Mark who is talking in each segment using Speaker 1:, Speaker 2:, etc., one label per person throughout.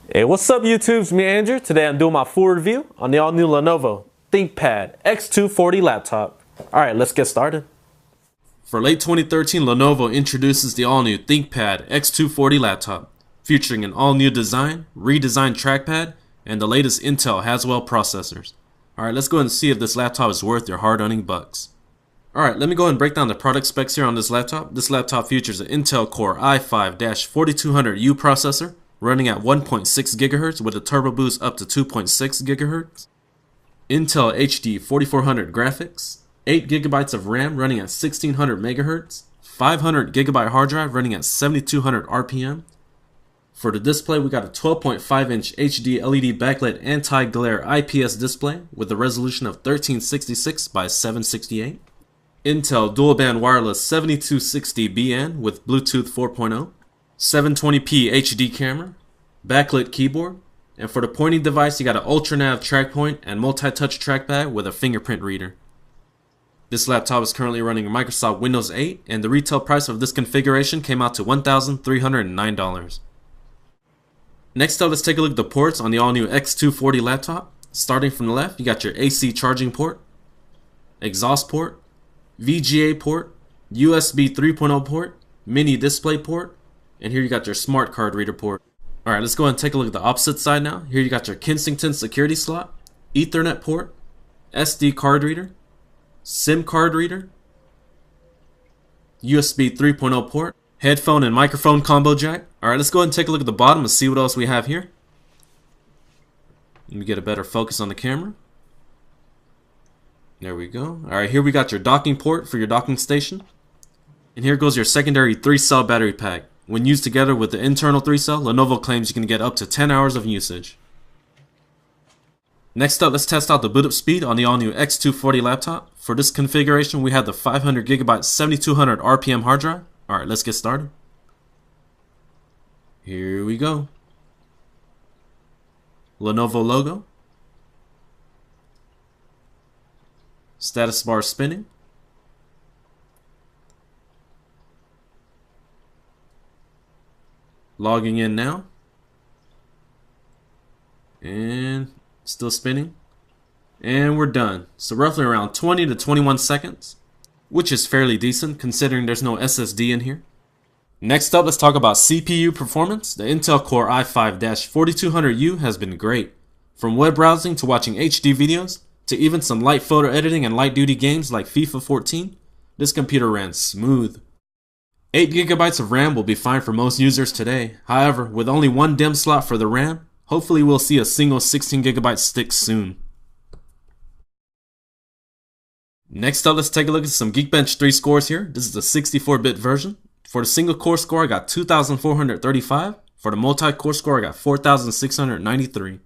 Speaker 1: Hey, what's up YouTube? It's me, Andrew. Today I'm doing my full review on the all-new Lenovo ThinkPad X240 laptop. Alright, let's get started. For late 2013, Lenovo introduces the all-new ThinkPad X240 laptop, featuring an all-new design, redesigned trackpad, and the latest Intel Haswell processors. Alright, let's go ahead and see if this laptop is worth your hard-earned bucks. Alright, let me go ahead and break down the product specs here on this laptop. This laptop features an Intel Core i5-4200U processor, running at 1.6 GHz with a turbo boost up to 2.6 GHz. Intel HD 4400 graphics, 8 GB of RAM running at 1600 MHz, 500 GB hard drive running at 7200 RPM. For the display, we got a 12.5-inch HD LED backlit anti-glare IPS display with a resolution of 1366 by 768. Intel dual-band wireless 7260BN with Bluetooth 4.0. 720p HD camera, backlit keyboard, and for the pointing device you got an ultra-nav track point and multi-touch trackpad with a fingerprint reader. This laptop is currently running Microsoft Windows 8 and the retail price of this configuration came out to $1,309. Next up, let's take a look at the ports on the all-new X240 laptop. Starting from the left, you got your AC charging port, exhaust port, VGA port, USB 3.0 port, mini display port, and here you got your smart card reader port. Alright, let's go ahead and take a look at the opposite side now. Here you got your Kensington security slot, Ethernet port, SD card reader, SIM card reader, USB 3.0 port, headphone and microphone combo jack. Alright, let's go ahead and take a look at the bottom and see what else we have here. Let me get a better focus on the camera. There we go. Alright, here we got your docking port for your docking station. And here goes your secondary 3-cell battery pack. When used together with the internal 3-cell, Lenovo claims you can get up to 10 hours of usage. Next up, let's test out the boot up speed on the all-new X240 laptop. For this configuration, we have the 500GB 7200 RPM hard drive. Alright, let's get started. Here we go. Lenovo logo. Status bar spinning. Logging in now. And still spinning. And we're done. So roughly around 20 to 21 seconds, which is fairly decent considering there's no SSD in here. Next up, let's talk about CPU performance. The Intel Core i5-4200U has been great. From web browsing to watching HD videos, to even some light photo editing and light duty games like FIFA 14, this computer ran smooth. 8 GB of RAM will be fine for most users today. However, with only one DIMM slot for the RAM, hopefully we'll see a single 16 GB stick soon. Next up, let's take a look at some Geekbench 3 scores here. This is the 64-bit version. For the single core score, I got 2,435. For the multi-core score, I got 4,693.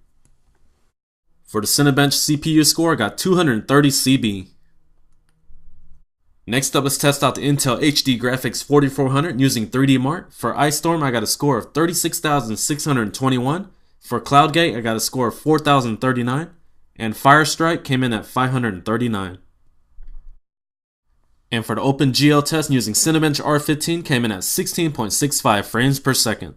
Speaker 1: For the Cinebench CPU score, I got 230 CB. Next up, let's test out the Intel HD Graphics 4400 using 3D Mark. For Ice Storm, I got a score of 36,621. For CloudGate, I got a score of 4,039. And Firestrike came in at 539. And for the OpenGL test using Cinebench R15 came in at 16.65 frames per second.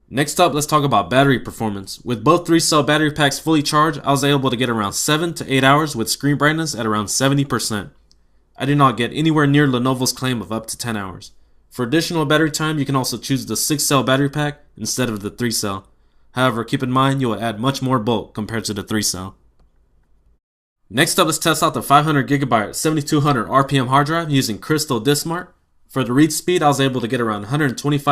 Speaker 1: Next up, let's talk about battery performance. With both 3-cell battery packs fully charged, I was able to get around 7 to 8 hours with screen brightness at around 70%. I did not get anywhere near Lenovo's claim of up to 10 hours. For additional battery time, you can also choose the 6-cell battery pack instead of the 3-cell. However, keep in mind you will add much more bulk compared to the 3-cell. Next up, let's test out the 500GB 7200 RPM hard drive using Crystal DiskMart. For the read speed, I was able to get around 125.2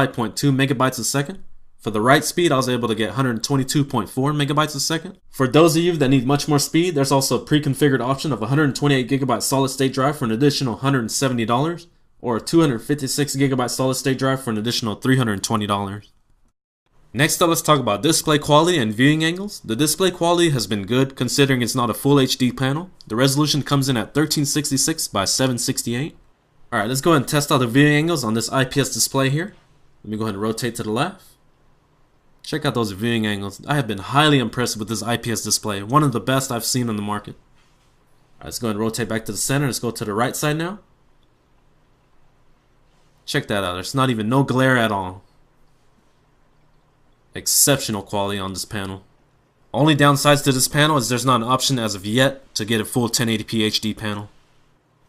Speaker 1: megabytes a second. For the write speed, I was able to get 122.4 megabytes a second. For those of you that need much more speed, there's also a pre-configured option of 128GB solid state drive for an additional $170, or a 256GB solid state drive for an additional $320. Next up, let's talk about display quality and viewing angles. The display quality has been good considering it's not a full HD panel. The resolution comes in at 1366 by 768. Alright, let's go ahead and test out the viewing angles on this IPS display here. Let me go ahead and rotate to the left. Check out those viewing angles. I have been highly impressed with this IPS display. One of the best I've seen on the market. Alright, let's go ahead and rotate back to the center. Let's go to the right side now. Check that out. There's not even no glare at all. Exceptional quality on this panel. Only downsides to this panel is there's not an option as of yet to get a full 1080p HD panel.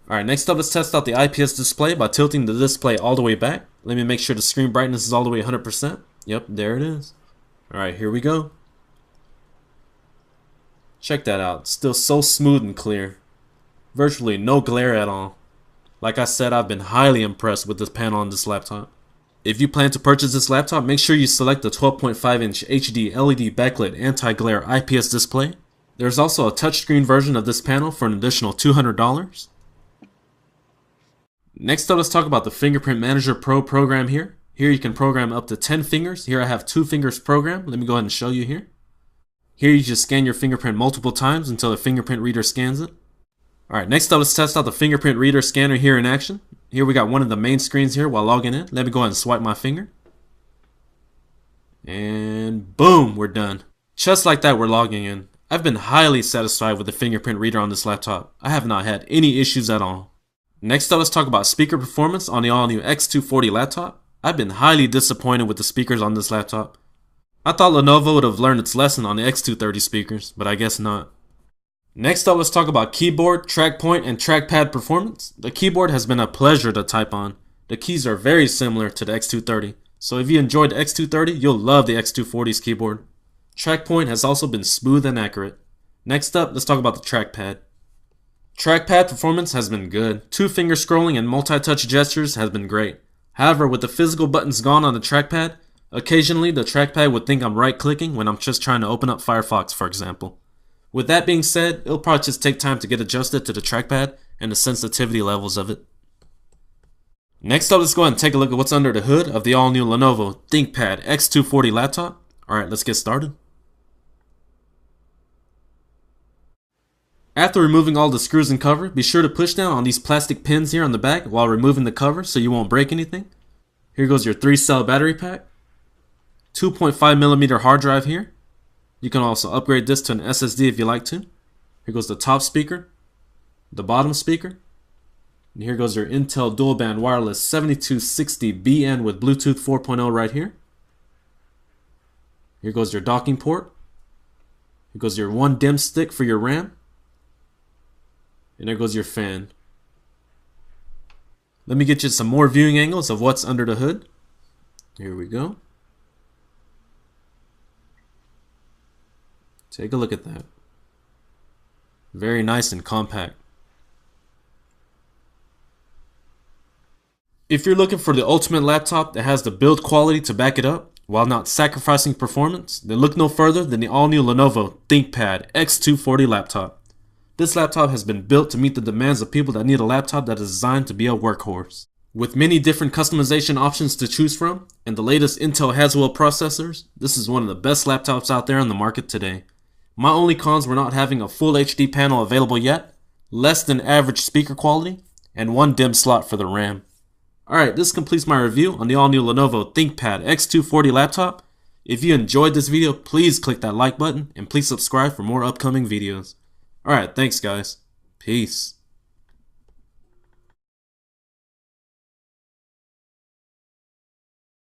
Speaker 1: Alright, next up let's test out the IPS display by tilting the display all the way back. Let me make sure the screen brightness is all the way 100%. Yep, there it is. Alright, here we go. Check that out, it's still so smooth and clear. Virtually no glare at all. Like I said, I've been highly impressed with this panel on this laptop. If you plan to purchase this laptop, make sure you select the 12.5-inch HD LED backlit anti-glare IPS display. There's also a touchscreen version of this panel for an additional $200. Next up, let's talk about the Fingerprint Manager Pro program here. Here you can program up to 10 fingers. Here I have 2 fingers programmed. Let me go ahead and show you here. Here you just scan your fingerprint multiple times until the fingerprint reader scans it. Alright, next up let's test out the fingerprint reader scanner here in action. Here we got one of the main screens here while logging in. Let me go ahead and swipe my finger. And boom, we're done. Just like that, we're logging in. I've been highly satisfied with the fingerprint reader on this laptop. I have not had any issues at all. Next up, let's talk about speaker performance on the all-new X240 laptop. I've been highly disappointed with the speakers on this laptop. I thought Lenovo would have learned its lesson on the X230 speakers, but I guess not. Next up, let's talk about keyboard, track point, and trackpad performance. The keyboard has been a pleasure to type on. The keys are very similar to the X230, so if you enjoyed the X230, you'll love the X240's keyboard. Track point has also been smooth and accurate. Next up, let's talk about the trackpad. Trackpad performance has been good. 2-finger scrolling and multi-touch gestures has been great. However, with the physical buttons gone on the trackpad, occasionally the trackpad would think I'm right-clicking when I'm just trying to open up Firefox, for example. With that being said, it'll probably just take time to get adjusted to the trackpad and the sensitivity levels of it. Next up, let's go ahead and take a look at what's under the hood of the all-new Lenovo ThinkPad X240 laptop. Alright, let's get started. After removing all the screws and cover, be sure to push down on these plastic pins here on the back while removing the cover so you won't break anything. Here goes your 3-cell battery pack. 2.5mm hard drive here. You can also upgrade this to an SSD if you like to. Here goes the top speaker, the bottom speaker, and here goes your Intel dual band wireless 7260BN with Bluetooth 4.0 right here. Here goes your docking port. Here goes your 1 DIMM stick for your RAM. And there goes your fan. Let me get you some more viewing angles of what's under the hood. Here we go. Take a look at that. Very nice and compact. If you're looking for the ultimate laptop that has the build quality to back it up, while not sacrificing performance, then look no further than the all-new Lenovo ThinkPad X240 laptop. This laptop has been built to meet the demands of people that need a laptop that is designed to be a workhorse. With many different customization options to choose from, and the latest Intel Haswell processors, this is one of the best laptops out there on the market today. My only cons were not having a full HD panel available yet, less than average speaker quality, and 1 DIMM slot for the RAM. Alright, this completes my review on the all-new Lenovo ThinkPad X240 laptop. If you enjoyed this video, please click that like button, and please subscribe for more upcoming videos. Alright, thanks guys. Peace.